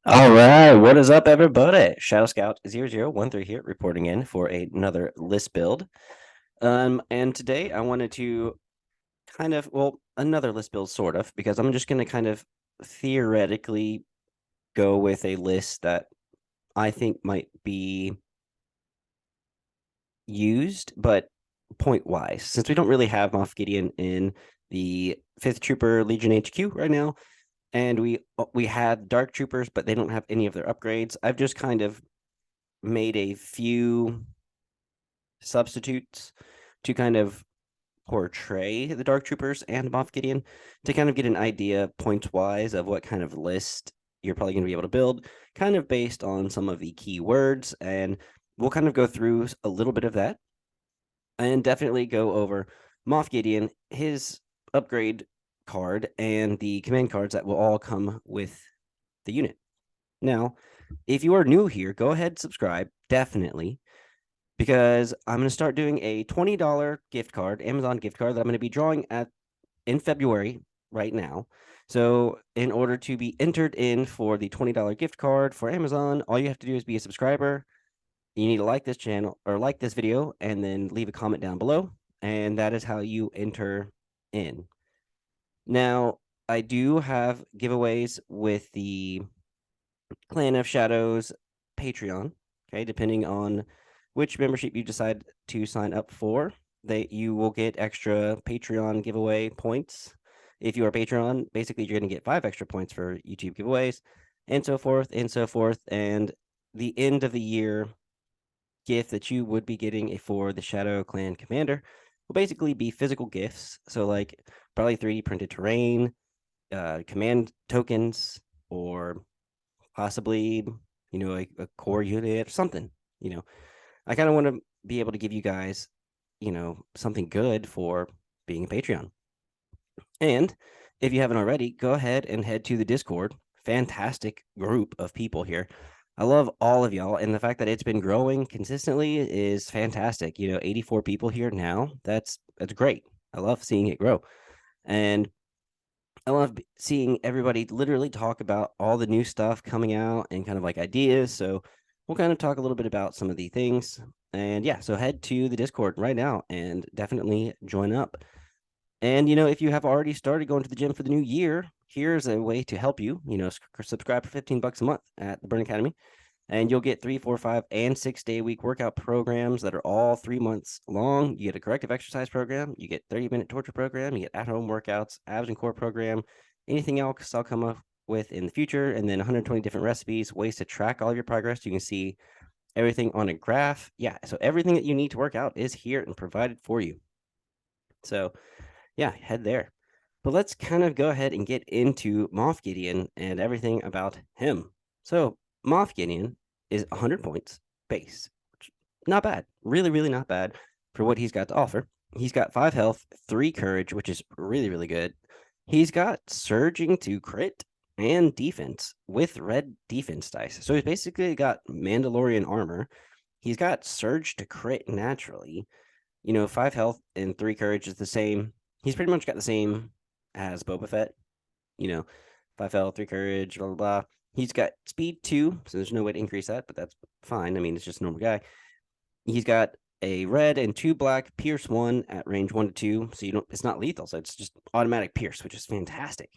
All right, what is up, everybody? Shadow Scout 0013 here, reporting in for another list build. And today I wanted to another list build, sort of, because I'm just going to kind of theoretically go with a list that I think might be used, but point wise, since we don't really have Moff Gideon in the 5th Trooper Legion HQ right now, and we had Dark Troopers, but they don't have any of their upgrades. I've just kind of made a few substitutes to kind of portray the Dark Troopers and Moff Gideon to kind of get an idea points wise of what kind of list you're probably going to be able to build, kind of based on some of the keywords. And we'll kind of go through a little bit of that and definitely go over Moff Gideon, his upgrade card, and the command cards that will all come with the unit. Now, if you are new here, go ahead and subscribe, definitely, because I'm going to start doing a $20 gift card, Amazon gift card that I'm going to be drawing at in February right now. So, in order to be entered in for the $20 gift card for Amazon, all you have to do is be a subscriber. You need to like this channel or like this video and then leave a comment down below, and that is how you enter in. Now, I do have giveaways with the Clan of Shadows Patreon, okay, depending on which membership you decide to sign up for, you will get extra Patreon giveaway points. If you are Patreon, basically you're going to get 5 extra points for YouTube giveaways, and so forth and so forth. And the end of the year gift that you would be getting for the Shadow Clan Commander will basically be physical gifts. So like probably 3D printed terrain, command tokens, or possibly, a core unit or something. You know, I kind of want to be able to give you guys, something good for being a Patreon. And if you haven't already, go ahead and head to the Discord. Fantastic group of people here. I love all of y'all, and the fact that it's been growing consistently is fantastic. 84 people here now. That's great. I love seeing it grow. And I love seeing everybody literally talk about all the new stuff coming out and kind of like ideas. So we'll kind of talk a little bit about some of the things. And yeah, so head to the Discord right now and definitely join up. And if you have already started going to the gym for the new year, here's a way to help you. Subscribe for $15 a month at the Burn Academy, and you'll get 3, 4, 5, and 6 day a week workout programs that are all 3 months long. You get a corrective exercise program, you get 30-minute torture program, you get at-home workouts, abs and core program, anything else I'll come up with in the future, and then 120 different recipes, ways to track all of your progress. You can see everything on a graph. Yeah, so everything that you need to work out is here and provided for you. So yeah, head there. But let's kind of go ahead and get into Moff Gideon and everything about him. So Moff Gideon is 100 points base. Not bad. Really, really not bad for what he's got to offer. He's got 5 health, 3 courage, which is really, really good. He's got surging to crit and defense with red defense dice. So he's basically got Mandalorian armor. He's got surge to crit naturally. 5 health and 3 courage is the same. He's pretty much got the same as Boba Fett. 5 health, 3 courage, blah, blah, blah. He's got speed 2, so there's no way to increase that, but that's fine. I mean, it's just a normal guy. He's got a red and 2 black, pierce 1 at range 1 to 2, so it's not lethal, so it's just automatic pierce, which is fantastic.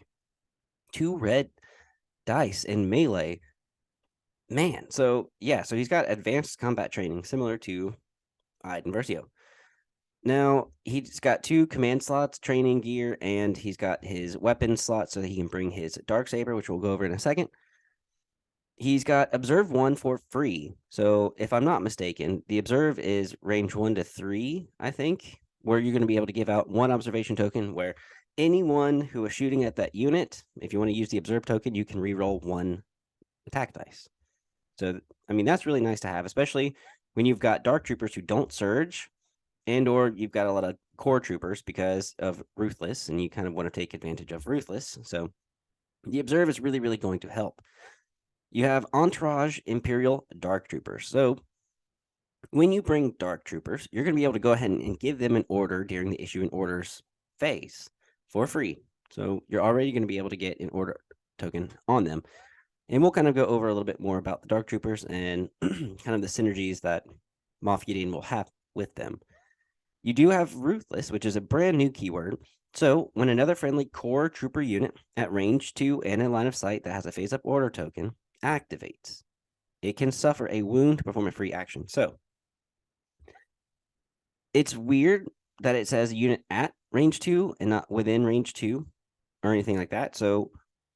2 red dice in melee. Man, so he's got advanced combat training similar to Iden Versio. Now, he's got 2 command slots, training gear, and he's got his weapon slot so that he can bring his dark saber, which we'll go over in a second. He's got Observe 1 for free. So, if I'm not mistaken, the Observe is range 1 to 3, I think, where you're going to be able to give out 1 observation token where anyone who is shooting at that unit, if you want to use the Observe token, you can reroll 1 attack dice. So, I mean, that's really nice to have, especially when you've got Dark Troopers who don't surge, and or you've got a lot of core troopers because of Ruthless, and you kind of want to take advantage of Ruthless. So the Observe is really, really going to help. You have Entourage Imperial Dark Troopers. So when you bring Dark Troopers, you're going to be able to go ahead and give them an order during the issuing orders phase for free. So you're already going to be able to get an order token on them. And we'll kind of go over a little bit more about the Dark Troopers and kind of the synergies that Moff Gideon will have with them. You do have Ruthless, which is a brand new keyword. So when another friendly core trooper unit at range 2 and in line of sight that has a face-up order token activates, it can suffer a wound to perform a free action. So it's weird that it says unit at range 2 and not within range 2 or anything like that. So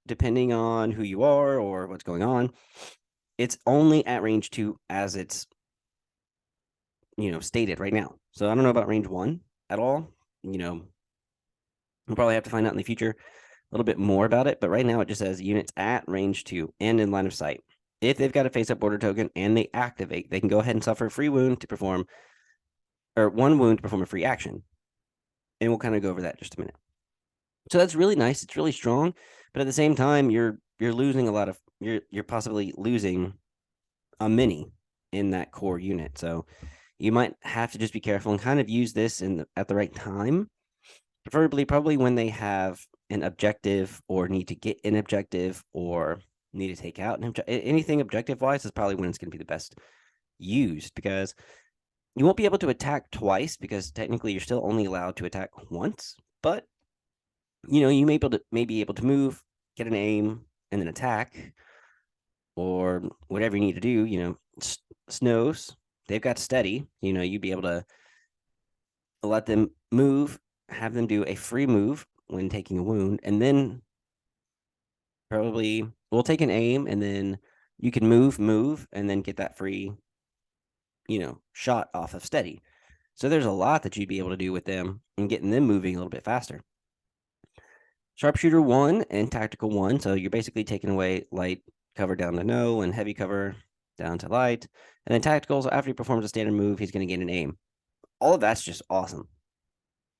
depending on who you are or what's going on, it's only at range 2 as it's stated right now. So I don't know about range 1 at all. We'll probably have to find out in the future a little bit more about it, but right now it just says units at range 2 and in line of sight. If they've got a face-up order token and they activate, they can go ahead and suffer a free wound to perform, or 1 wound to perform a free action. And we'll kind of go over that in just a minute. So that's really nice. It's really strong, but at the same time, you're losing a lot of you're possibly losing a mini in that core unit. So you might have to just be careful and kind of use this at the right time. Preferably, probably when they have an objective or need to get an objective or need to take out anything objective wise is probably when it's going to be the best used, because you won't be able to attack twice because technically you're still only allowed to attack once. But you may be able to move, get an aim, and then attack, or whatever you need to do. Snows, they've got steady. You'd be able to let them move, have them do a free move when taking a wound, and then probably we'll take an aim, and then you can move, and then get that free, shot off of steady. So there's a lot that you'd be able to do with them and getting them moving a little bit faster. Sharpshooter 1 and Tactical 1. So you're basically taking away light cover down to no and heavy cover down to light. And then Tactical, so after he performs a standard move, he's going to gain an aim. All of that's just awesome.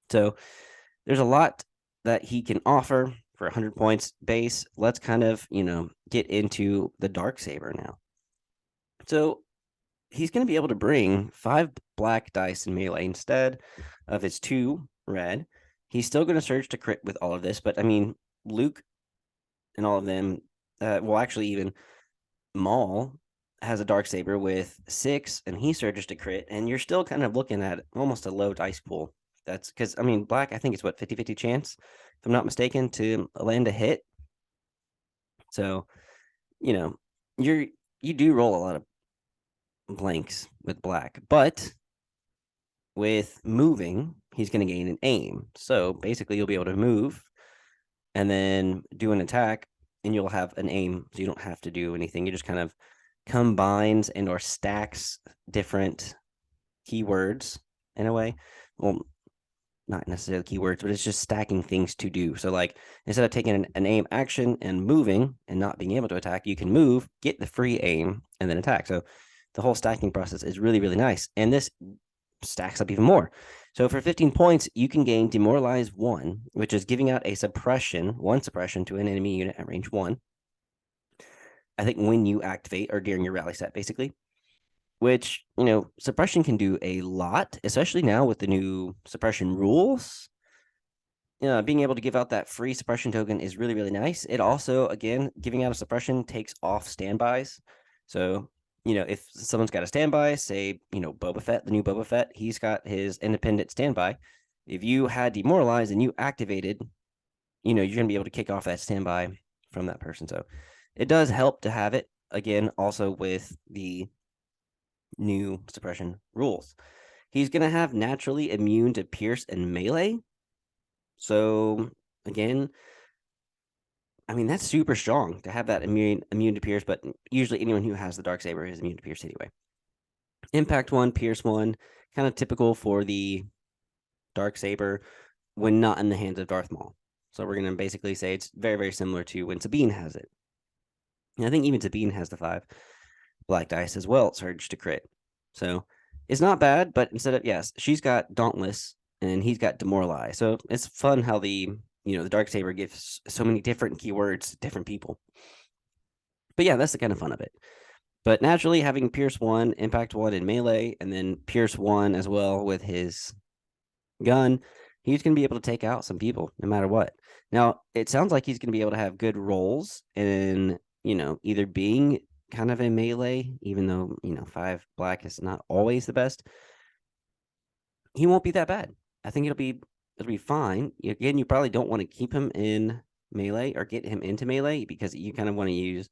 So there's a lot that he can offer for 100 points base. Let's kind of, get into the Dark Saber now. So he's going to be able to bring 5 black dice in melee instead of his 2 red. He's still going to surge to crit with all of this, but I mean, Luke and all of them, actually even Maul has a Dark Saber with 6, and he surges to crit, and you're still kind of looking at almost a low dice pool. That's because, I mean, black, I think it's 50-50 chance, if I'm not mistaken, to land a hit. So, you do roll a lot of blanks with black, but with moving, he's going to gain an aim. So basically, you'll be able to move and then do an attack, and you'll have an aim. So you don't have to do anything. You just kind of combines and or stacks different keywords in a way. Well, not necessarily keywords, but it's just stacking things to do. So like instead of taking an aim action and moving and not being able to attack, you can move, get the free aim, and then attack. So the whole stacking process is really, really nice. And this stacks up even more. So for 15 points, you can gain Demoralize 1, which is giving out a one suppression to an enemy unit at range 1. I think when you activate or during your rally set, basically. Which, suppression can do a lot, especially now with the new suppression rules. Being able to give out that free suppression token is really, really nice. It also, again, giving out a suppression takes off standbys. So, if someone's got a standby, say, Boba Fett, the new Boba Fett, he's got his independent standby. If you had Demoralized and you activated, you're going to be able to kick off that standby from that person. So it does help to have it, again, also with the new suppression rules. He's going to have naturally immune to pierce and melee. So again, I mean, that's super strong to have that immune to pierce, but usually anyone who has the Dark Saber is immune to pierce anyway. Impact 1, Pierce 1, kind of typical for the Dark Saber when not in the hands of Darth Maul. So we're going to basically say it's very, very similar to when Sabine has it. And I think even Sabine has the 5 black dice as well, surge to crit. So it's not bad, but instead of, yes, she's got Dauntless and he's got Demoralize. So it's fun how the Dark Saber gives so many different keywords to different people. But yeah, that's the kind of fun of it. But naturally, having Pierce 1, Impact 1 in melee, and then Pierce 1 as well with his gun, he's going to be able to take out some people no matter what. Now, it sounds like he's going to be able to have good rolls in, either being kind of a melee, even though, 5 black is not always the best, he won't be that bad. I think it'll be fine. Again, you probably don't want to keep him in melee or get him into melee because you kind of want to use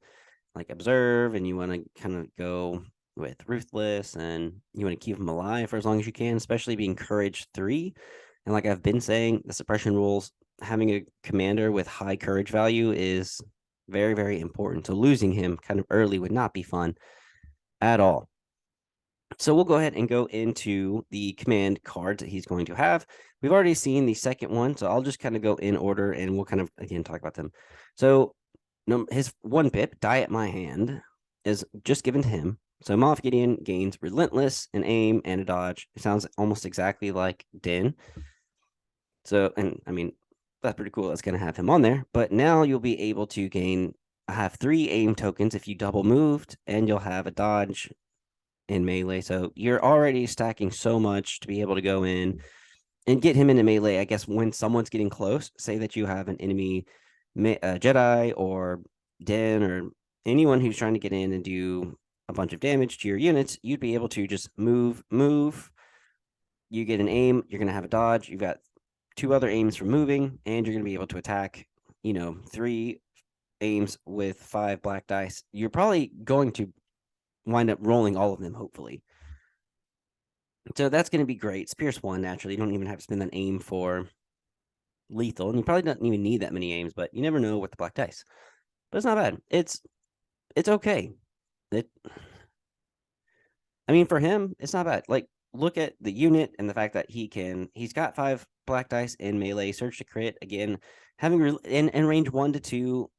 like observe and you want to kind of go with ruthless and you want to keep him alive for as long as you can, especially being courage 3. And like I've been saying, the suppression rules, having a commander with high courage value is very, very important. So losing him kind of early would not be fun at all. So we'll go ahead and go into the command cards that he's going to have. We've already seen the second one, so I'll just kind of go in order and we'll kind of, again, talk about them. So his 1 pip, Die at My Hand, is just given to him. So Moff Gideon gains Relentless, an aim, and a dodge. It sounds almost exactly like Din. So, and I mean, that's pretty cool. That's going to have him on there. But now you'll be able to have 3 aim tokens if you double moved, and you'll have a dodge in melee. So you're already stacking so much to be able to go in and get him into melee. I guess when someone's getting close, say that you have an enemy Jedi or Den or anyone who's trying to get in and do a bunch of damage to your units, you'd be able to just move. You get an aim, you're going to have a dodge. You've got 2 other aims for moving, and you're going to be able to attack, 3 aims with 5 black dice. You're probably going to wind up rolling all of them, hopefully. So that's going to be great. It's Pierce 1, naturally. You don't even have to spend an aim for lethal, and you probably don't even need that many aims, but you never know with the black dice. But it's not bad. It's okay. I mean, for him, it's not bad. Like, look at the unit and the fact that he's got 5 black dice in melee, search to crit. Again, having in range 1 to 2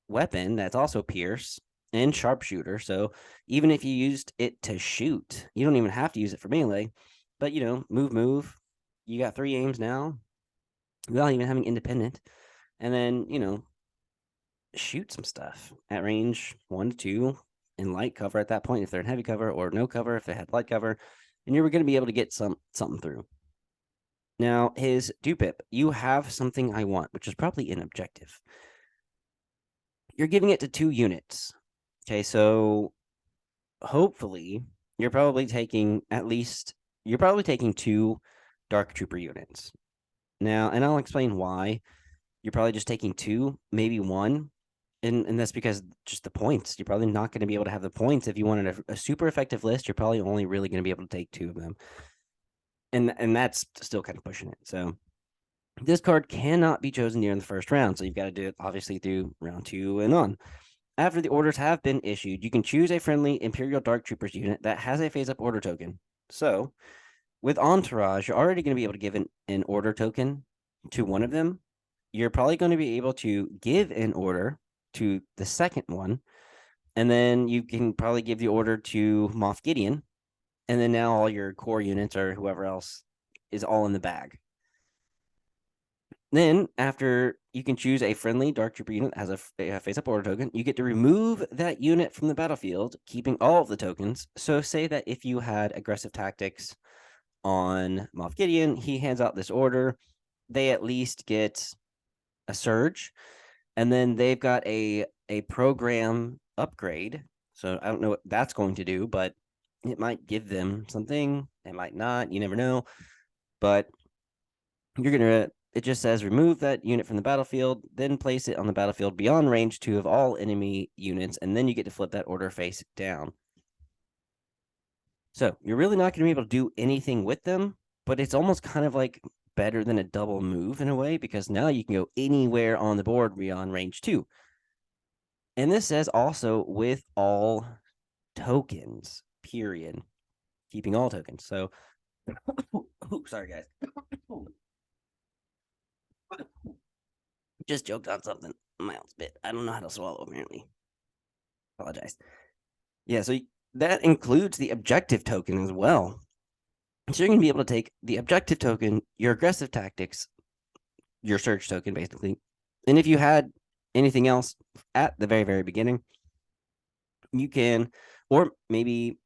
weapon that's also pierce and sharpshooter. So even if you used it to shoot, you don't even have to use it for melee. But move. You got 3 aims now without even having independent. And then, shoot some stuff at range 1 to 2 in light cover at that point if they're in heavy cover, or no cover if they had light cover, and you were going to be able to get something through. Now, his Dupip, you have something I want, which is probably an objective. You're giving it to 2 units. Okay, so hopefully you're probably taking 2 Dark Trooper units. Now, and I'll explain why. You're probably just taking 2, maybe 1, and that's because just the points. You're probably not going to be able to have the points. If you wanted a super effective list, you're probably only really going to be able to take 2 of them. And that's still kind of pushing it. So this card cannot be chosen during the first round. So you've got to do it, obviously, through round 2 and on. After the orders have been issued, you can choose a friendly Imperial Dark Troopers unit that has a phase-up order token. So with Entourage, you're already going to be able to give an order token to one of them. You're probably going to be able to give an order to the second one, and then you can probably give the order to Moff Gideon, and then now all your core units or whoever else is all in the bag. Then, after you can choose a friendly Dark Trooper unit that has a face-up order token, you get to remove that unit from the battlefield, keeping all of the tokens. So say that if you had aggressive tactics on Moff Gideon, he hands out this order, they at least get a surge, and then they've got a program upgrade. So I don't know what that's going to do, but it might give them something. It might not. You never know. But it just says remove that unit from the battlefield, then place it on the battlefield beyond range 2 of all enemy units, and then you get to flip that order face down. So you're really not going to be able to do anything with them, but it's almost kind of like better than a double move in a way, because now you can go anywhere on the board beyond range 2. And this says also with all tokens, period. Keeping all tokens. So, sorry, guys. Just joked on something. My own spit. I don't know how to swallow, apparently. Apologize. Yeah, so that includes the objective token as well. So you're going to be able to take the objective token, your aggressive tactics, your search token, basically. And if you had anything else at the very, very beginning, you can, or maybe,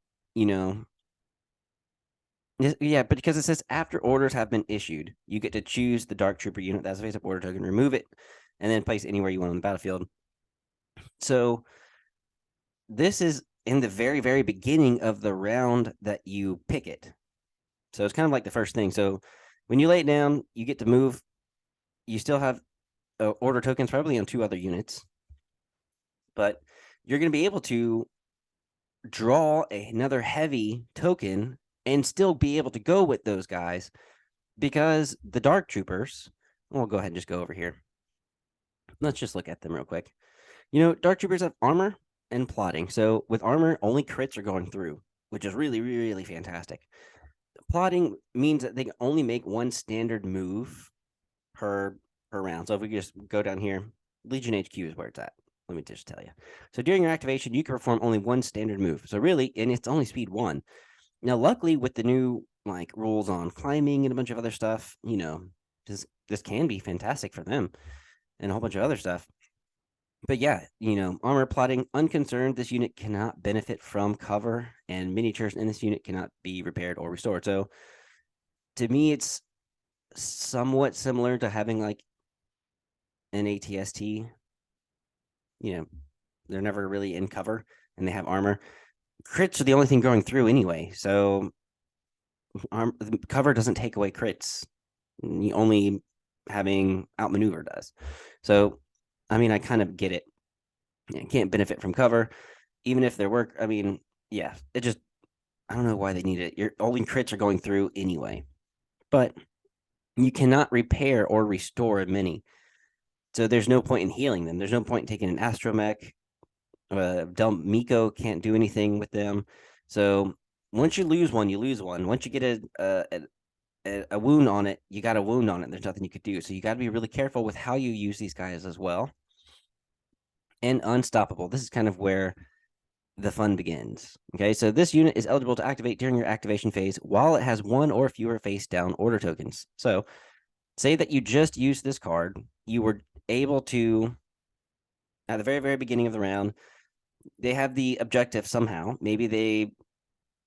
yeah, but because it says after orders have been issued, you get to choose the Dark Trooper unit that's a face-up order token, remove it, and then place it anywhere you want on the battlefield. So this is in the very, very beginning of the round that you pick it. So it's kind of like the first thing. So when you lay it down, you get to move. You still have order tokens probably on 2 other units, but you're going to be able to draw another heavy token and still be able to go with those guys because the Dark Troopers, we'll go ahead and just go over here. Let's just look at them real quick. Dark Troopers have armor and plotting. So with armor, only crits are going through, which is really, really fantastic. Plotting means that they can only make one standard move per round. So if we just go down here, Legion HQ is where it's at. Let me just tell you. So during your activation, you can perform only one standard move. So really, and it's only speed 1. Now, luckily, with the new rules on climbing and a bunch of other stuff, this can be fantastic for them and a whole bunch of other stuff. But yeah, armor plotting, unconcerned, this unit cannot benefit from cover, and miniatures in this unit cannot be repaired or restored. So to me, it's somewhat similar to having like an ATST. They're never really in cover and they have armor. Crits are the only thing going through anyway. So cover doesn't take away crits. Only having outmaneuver does. So, I kind of get it. You can't benefit from cover, even if there were. Yeah, I don't know why they need it. Your only crits are going through anyway, but you cannot repair or restore a mini. So there's no point in healing them. There's no point in taking an astromech. Del Miko can't do anything with them. So once you lose one, you lose one. Once you get a wound on it, you got a wound on it. There's nothing you could do. So you got to be really careful with how you use these guys as well. And unstoppable. This is kind of where the fun begins. Okay, so this unit is eligible to activate during your activation phase while it has 1 or fewer face down order tokens. So say that you just used this card, you were able to, at the very, very beginning of the round, they have the objective somehow. Maybe they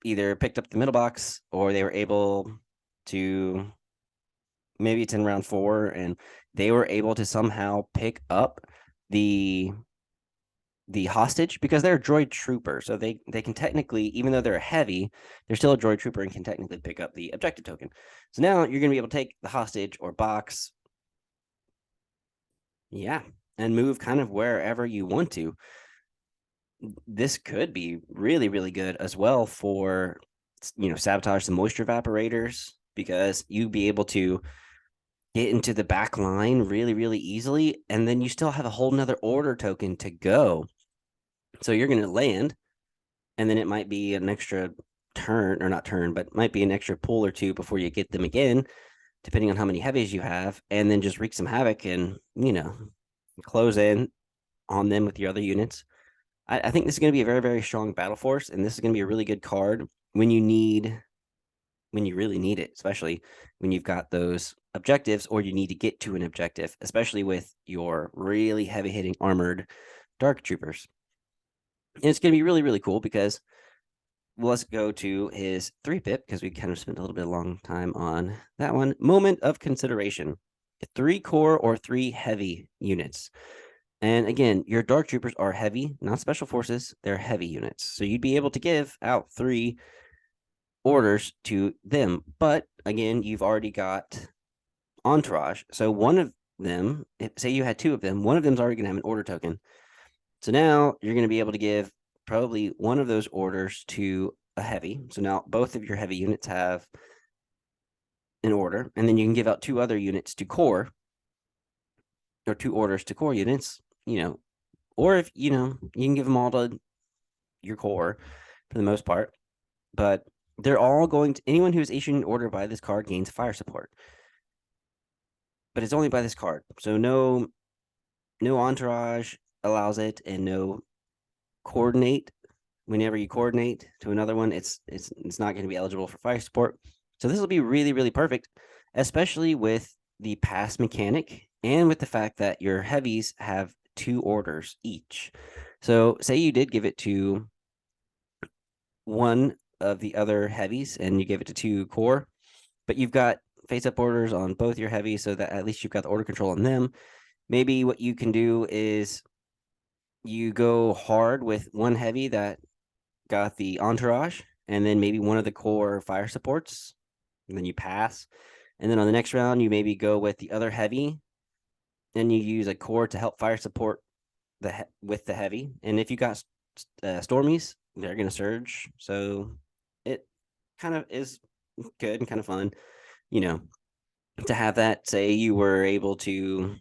either picked up the middle box or they were able to, maybe it's in round 4 and they were able to somehow pick up the hostage because they're a droid trooper. So they can technically, even though they're a heavy, they're still a droid trooper and can technically pick up the objective token. So now you're going to be able to take the hostage or box, yeah, and move kind of wherever you want to. This could be really, really good as well for, sabotage the moisture evaporators because you'd be able to get into the back line really, really easily. And then you still have a whole nother order token to go. So you're going to land, and then it might be an extra turn, or not turn, but might be an extra pull or 2 before you get them again, depending on how many heavies you have, and then just wreak some havoc and, close in on them with your other units. I think this is going to be a very, very strong battle force, and this is going to be a really good card when you really need it, especially when you've got those objectives or you need to get to an objective, especially with your really heavy hitting armored dark troopers. And it's going to be really, really cool because let's go to his 3-pip because we kind of spent a little bit of long time on that one. Moment of consideration. 3 core or 3 heavy units. And again, your dark troopers are heavy, not special forces. They're heavy units. So you'd be able to give out 3 orders to them. But again, you've already got entourage. So one of them, say you had 2 of them, one of them's already going to have an order token. So now you're going to be able to give probably one of those orders to a heavy. So now both of your heavy units have an order, and then you can give out 2 other units to core, or 2 orders to core units, or if, you can give them all to your core for the most part, but they're all going to, anyone who is issued an order by this card gains fire support, but it's only by this card. So no entourage allows it, and no coordinate. Whenever you coordinate to another one, it's not going to be eligible for fire support. So this will be really, really perfect, especially with the pass mechanic and with the fact that your heavies have 2 orders each. So say you did give it to one of the other heavies and you give it to 2 core, but you've got face-up orders on both your heavies so that at least you've got the order control on them. Maybe what you can do is you go hard with one heavy that got the entourage, and then maybe one of the core fire supports, and then you pass. And then on the next round, you maybe go with the other heavy, and you use a core to help fire support with the heavy. And if you got stormies, they're gonna surge. So it kind of is good and kind of fun, you know, to have that. Say you were able to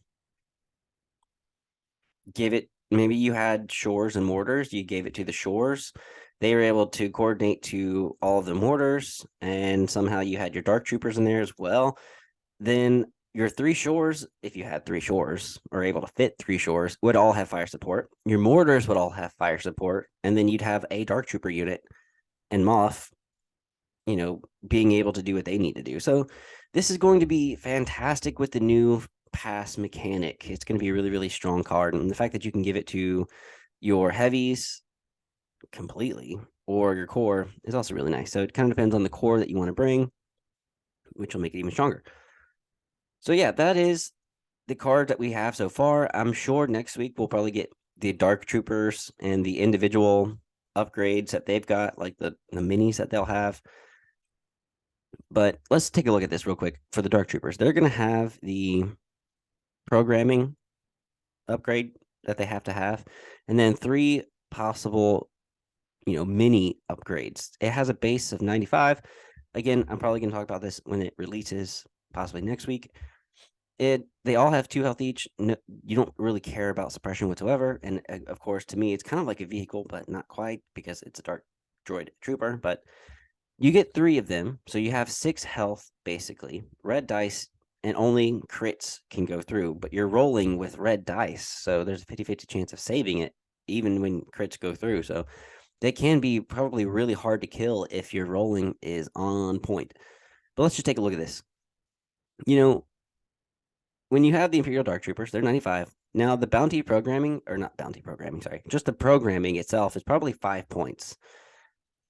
give it, maybe you had shores and mortars, you gave it to the shores. They were able to coordinate to all of the mortars, and somehow you had your dark troopers in there as well. Then your three shores, if you had three shores or able to fit three shores, would all have fire support. Your mortars would all have fire support, and then you'd have a dark trooper unit and Moff, being able to do what they need to do. So this is going to be fantastic with the new pass mechanic. It's going to be a really, really strong card. And the fact that you can give it to your heavies completely or your core is also really nice. So it kind of depends on the core that you want to bring, which will make it even stronger. So yeah, that is the card that we have so far. I'm sure next week we'll probably get the Dark Troopers and the individual upgrades that they've got, like the minis that they'll have. But let's take a look at this real quick for the Dark Troopers. They're going to have the programming upgrade that they have to have, and then three possible, mini upgrades. It has a base of 95. Again, I'm probably going to talk about this when it releases, possibly next week. They all have 2 health each. No, you don't really care about suppression whatsoever, and of course, to me, it's kind of like a vehicle, but not quite because it's a dark droid trooper. But you get 3 of them, so you have 6 health basically. Red dice, and only crits can go through, but you're rolling with red dice, so there's a 50-50 chance of saving it, even when crits go through. So they can be probably really hard to kill if your rolling is on point. But let's just take a look at this. When you have the Imperial Dark Troopers, they're 95. Now, the bounty programming, or not bounty programming, sorry, just the programming itself is probably 5 points,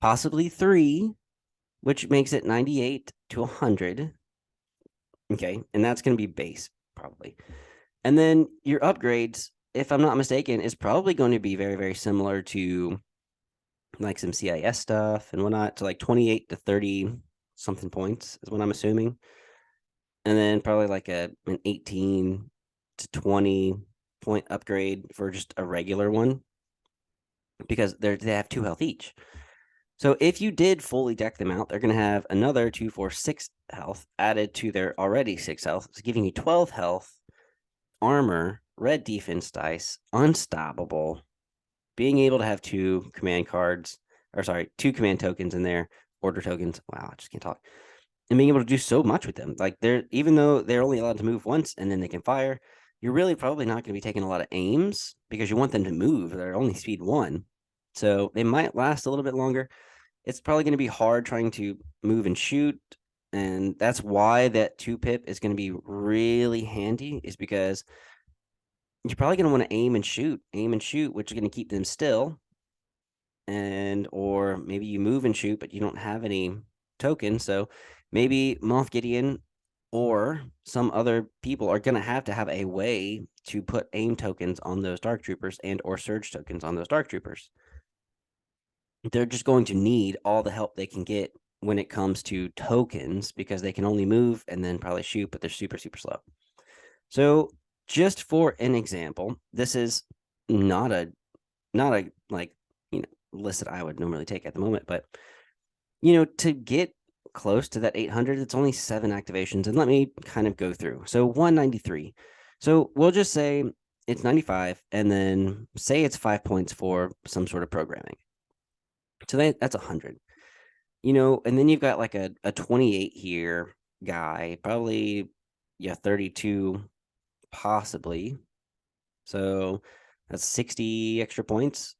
possibly 3, which makes it 98 to 100. Okay, and that's going to be base, probably. And then your upgrades, if I'm not mistaken, is probably going to be very, very similar to like some CIS stuff and whatnot. So like 28 to 30 something points is what I'm assuming. And then probably like an 18 to 20 point upgrade for just a regular one, because they have 2 health each. So if you did fully deck them out, they're going to have another 2, 4, 6 health added to their already 6 health, so giving you 12 health, armor, red defense dice, unstoppable, being able to have 2 command cards, or sorry, 2 command tokens in there, order tokens. Wow, I just can't talk. And being able to do so much with them. Like, even though they're only allowed to move once and then they can fire, you're really probably not going to be taking a lot of aims because you want them to move. They're only speed 1. So they might last a little bit longer. It's probably going to be hard trying to move and shoot. And that's why that 2 pip is going to be really handy, is because you're probably going to want to aim and shoot, which is going to keep them still. Or maybe you move and shoot, but you don't have any tokens. So maybe Moff Gideon or some other people are going to have a way to put aim tokens on those dark troopers and or surge tokens on those dark troopers. They're just going to need all the help they can get when it comes to tokens, because they can only move and then probably shoot, but they're super, super slow. So just for an example, this is not a like, list that I would normally take at the moment, but to get close to that 800, it's only 7 activations. And let me kind of go through. So 193. So we'll just say it's 95, and then say it's 5 points for some sort of programming. So that's 100. And then you've got like a 28 here guy, probably, 32 possibly. So that's 60 extra points.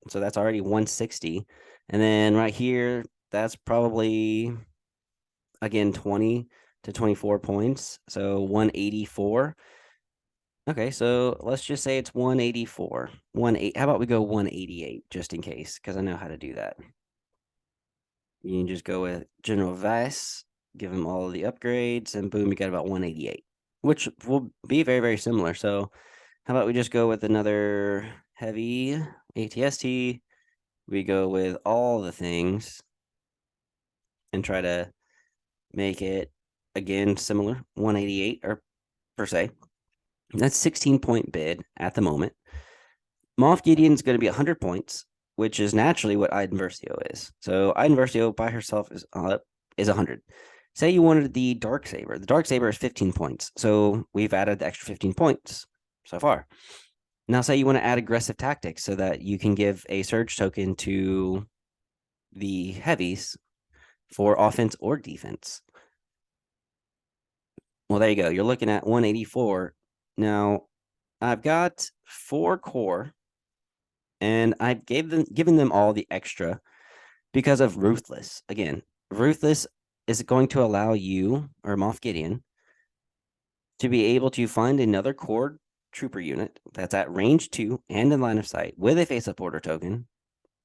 So that's already 160. And then right here, that's probably, again, 20 to 24 points. So 184. Okay, so let's just say it's 184. How about we go 188 just in case, because I know how to do that. You can just go with General Vice, give him all of the upgrades, and boom, you got about 188, which will be very, very similar. So How about we just go with another heavy ATST? We go with all the things and try to make it again similar 188 or per se. That's 16-point bid at the moment. Moff Gideon's going to be 100 points, which is naturally what Iden Versio is. So Iden Versio by herself is 100. Say you wanted the Dark Saber. The Dark Saber is 15 points. So we've added the extra 15 points so far. Now say you want to add aggressive tactics so that you can give a surge token to the heavies for offense or defense. Well, there you go. You're looking at 184. Now, I've got 4 core, and I've given them all the extra because of Ruthless. Again, Ruthless is going to allow you, or Moff Gideon, to be able to find another core trooper unit that's at range 2 and in line of sight with a face-up order token.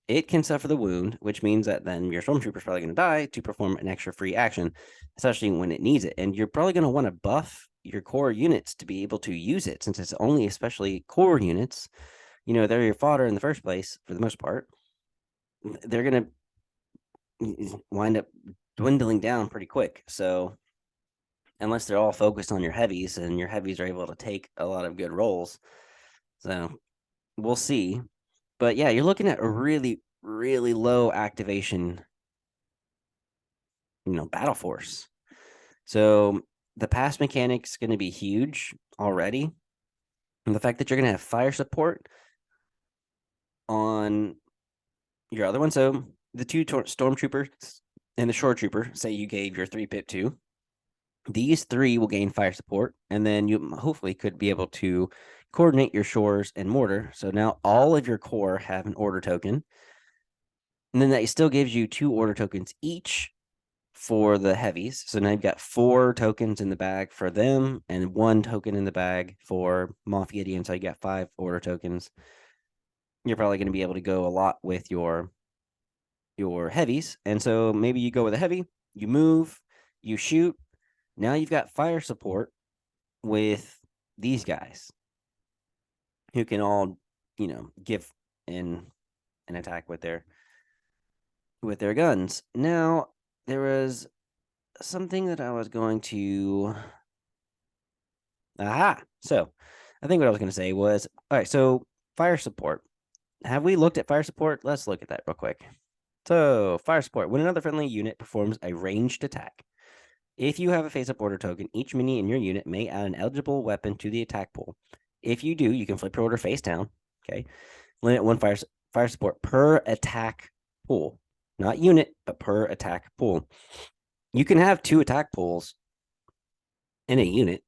It can suffer the wound, which means that then your stormtrooper is probably going to die to perform an extra free action, especially when it needs it. And you're probably going to want to buff your core units to be able to use it, since it's only especially core units. You know, they're your fodder in the first place for the most part. They're going to wind up dwindling down pretty quick. So unless they're all focused on your heavies, and your heavies are able to take a lot of good rolls. So we'll see. But yeah, you're looking at a really, really low activation, battle force. So the pass mechanic's going to be huge already. And the fact that you're going to have fire support on your other one. So the 2 stormtroopers and the shore trooper, say you gave your 3 pip to, these 3 will gain fire support, and then you hopefully could be able to coordinate your shores and mortar. So now all of your core have an order token. And then that still gives you 2 order tokens each for the heavies. So now you've got 4 tokens in the bag for them and 1 token in the bag for Moff Gideon. So you got 5 order tokens. You're probably going to be able to go a lot with your heavies. And so maybe you go with a heavy, you move, you shoot. Now you've got fire support with these guys who can all, give in an attack with their guns. Now, there was something that I was going to. Aha! So, I think what I was going to say was, all right, so fire support. Have we looked at fire support? Let's look at that real quick. So, fire support. When another friendly unit performs a ranged attack, if you have a face-up order token, each mini in your unit may add an eligible weapon to the attack pool. If you do, you can flip your order face down. Okay, limit 1 fire support per attack pool, not unit, but per attack pool. You can have 2 attack pools in a unit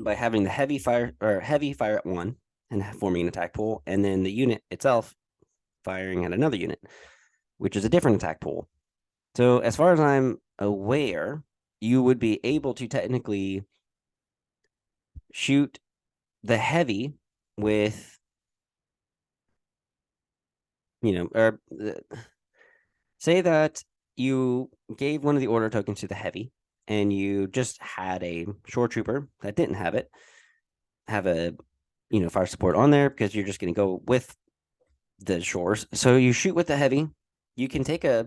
by having the heavy fire at 1 and forming an attack pool, and then the unit itself firing at another unit, which is a different attack pool. So as far as I'm aware, you would be able to technically shoot the heavy with, or say that you gave one of the order tokens to the heavy, and you just had a shore trooper that didn't have a fire support on there, because you're just going to go with the shores. So you shoot with the heavy. You can take a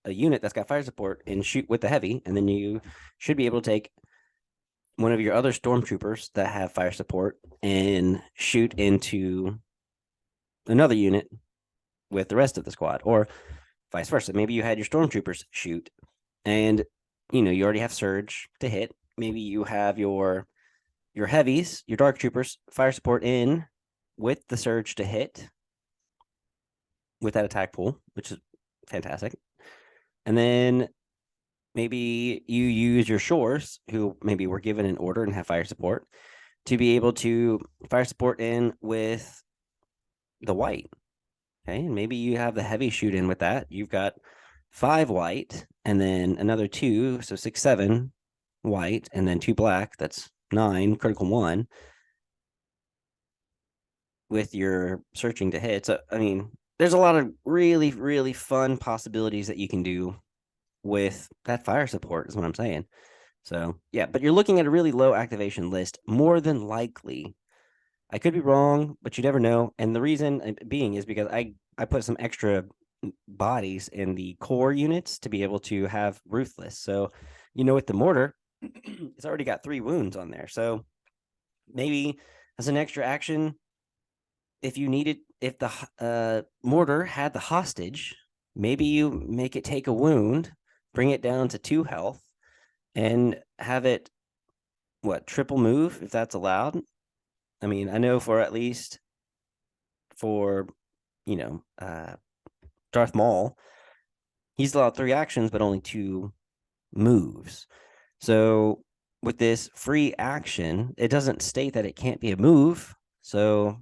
unit that's got fire support and shoot with the heavy, and then you should be able to take one of your other stormtroopers that have fire support and shoot into another unit with the rest of the squad, or vice versa. Maybe you had your stormtroopers shoot, and you already have surge to hit. Maybe you have your heavies, your dark troopers, fire support in with the surge to hit with that attack pool, which is fantastic. And then maybe you use your shores, who maybe were given an order and have fire support, to be able to fire support in with the white. Okay, and maybe you have the heavy shoot in with that. You've got 5 white, and then another 2, so 6, 7 white, and then 2 black. That's 9, critical 1 with your searching to hit. So, I mean, there's a lot of really, really fun possibilities that you can do with that fire support, is what I'm saying. So, yeah, but you're looking at a really low activation list. More than likely, I could be wrong, but you never know. And the reason being is because I put some extra bodies in the core units to be able to have ruthless. So, with the mortar, it's already got 3 wounds on there. So maybe as an extra action, if the mortar had the hostage, maybe you make it take a wound, bring it down to 2 health, and have it triple move if that's allowed. I mean, I know for at least for you know Darth Maul, he's allowed 3 actions but only 2 moves. So with this free action, it doesn't state that it can't be a move. So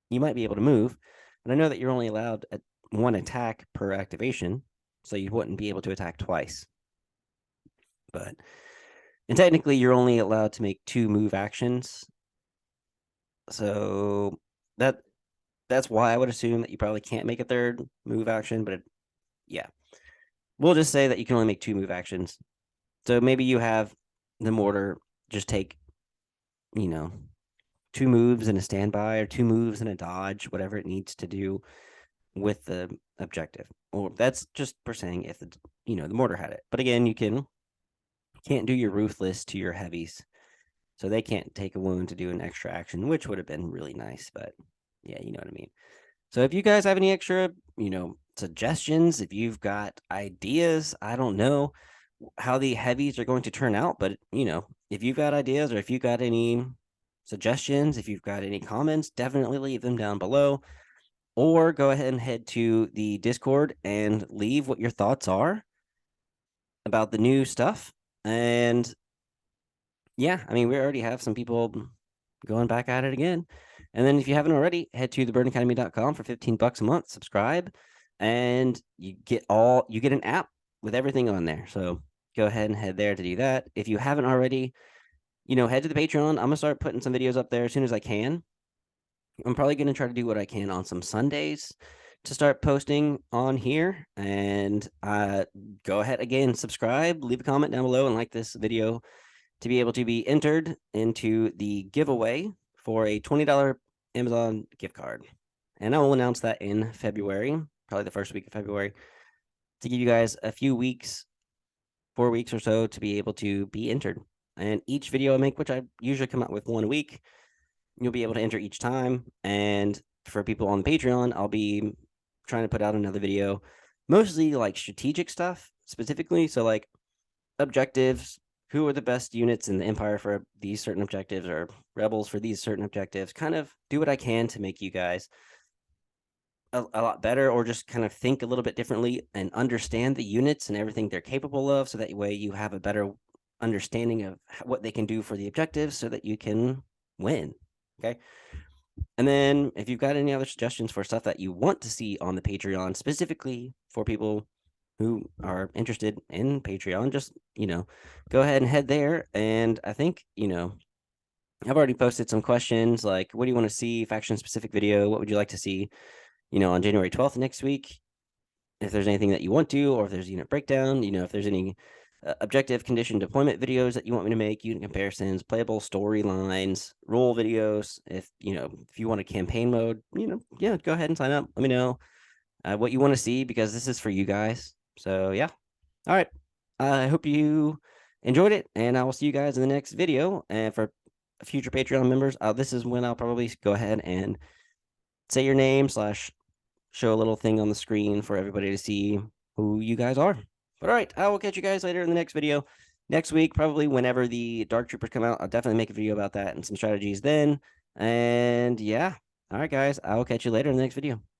you might be able to move. And I know that you're only allowed 1 attack per activation, so you wouldn't be able to attack twice. And technically, you're only allowed to make 2 move actions. So that's why I would assume that you probably can't make a 3rd move action. But yeah, we'll just say that you can only make 2 move actions. So maybe you have the mortar just take, 2 moves and a standby, or 2 moves and a dodge, whatever it needs to do with the objective. Or that's just per saying if the mortar had it. But again, you can't do your ruthless to your heavies, so they can't take a wound to do an extra action, which would have been really nice. But yeah, you know what I mean. So if you guys have any extra, suggestions, if you've got ideas, I don't know how the heavies are going to turn out, but if you've got ideas or if you've got any suggestions, if you've got any comments, definitely leave them down below, or go ahead and head to the Discord and leave what your thoughts are about the new stuff. And yeah, I mean, we already have some people going back at it again. And then if you haven't already, head to thebirdacademy.com for $15 a month, subscribe, and you get an app with everything on there. So go ahead and head there to do that. If you haven't already, head to the Patreon. I'm gonna start putting some videos up there as soon as I can. I'm probably gonna try to do what I can on some Sundays to start posting on here. And go ahead again, subscribe, leave a comment down below, and like this video to be able to be entered into the giveaway for a $20 Amazon gift card. And I will announce that in February, probably the first week of February, to give you guys a few weeks, 4 weeks or so, to be able to be entered. And each video I make, which I usually come out with 1 a week, you'll be able to enter each time. And for people on Patreon, I'll be trying to put out another video, mostly like strategic stuff specifically. So like objectives, who are the best units in the Empire for these certain objectives, or rebels for these certain objectives. Kind of do what I can to make you guys a lot better, or just kind of think a little bit differently and understand the units and everything they're capable of, so that way you have a better understanding of what they can do for the objectives, so that you can win. Okay. And then if you've got any other suggestions for stuff that you want to see on the Patreon, specifically for people who are interested in Patreon, just, go ahead and head there. And I think, I've already posted some questions like, what do you want to see? Faction specific video. What would you like to see, on January 12th next week? If there's anything that you want to, or if there's unit breakdown, if there's any objective condition deployment videos that you want me to make, unit comparisons, playable storylines, role videos. If you want a campaign mode, yeah, go ahead and sign up. Let me know what you want to see, because this is for you guys. So yeah. All right. I hope you enjoyed it, and I will see you guys in the next video. And for future Patreon members, this is when I'll probably go ahead and say your name / show a little thing on the screen for everybody to see who you guys are. But all right, I will catch you guys later in the next video. Next week, probably whenever the Dark Troopers come out, I'll definitely make a video about that and some strategies then. And yeah. All right, guys, I will catch you later in the next video.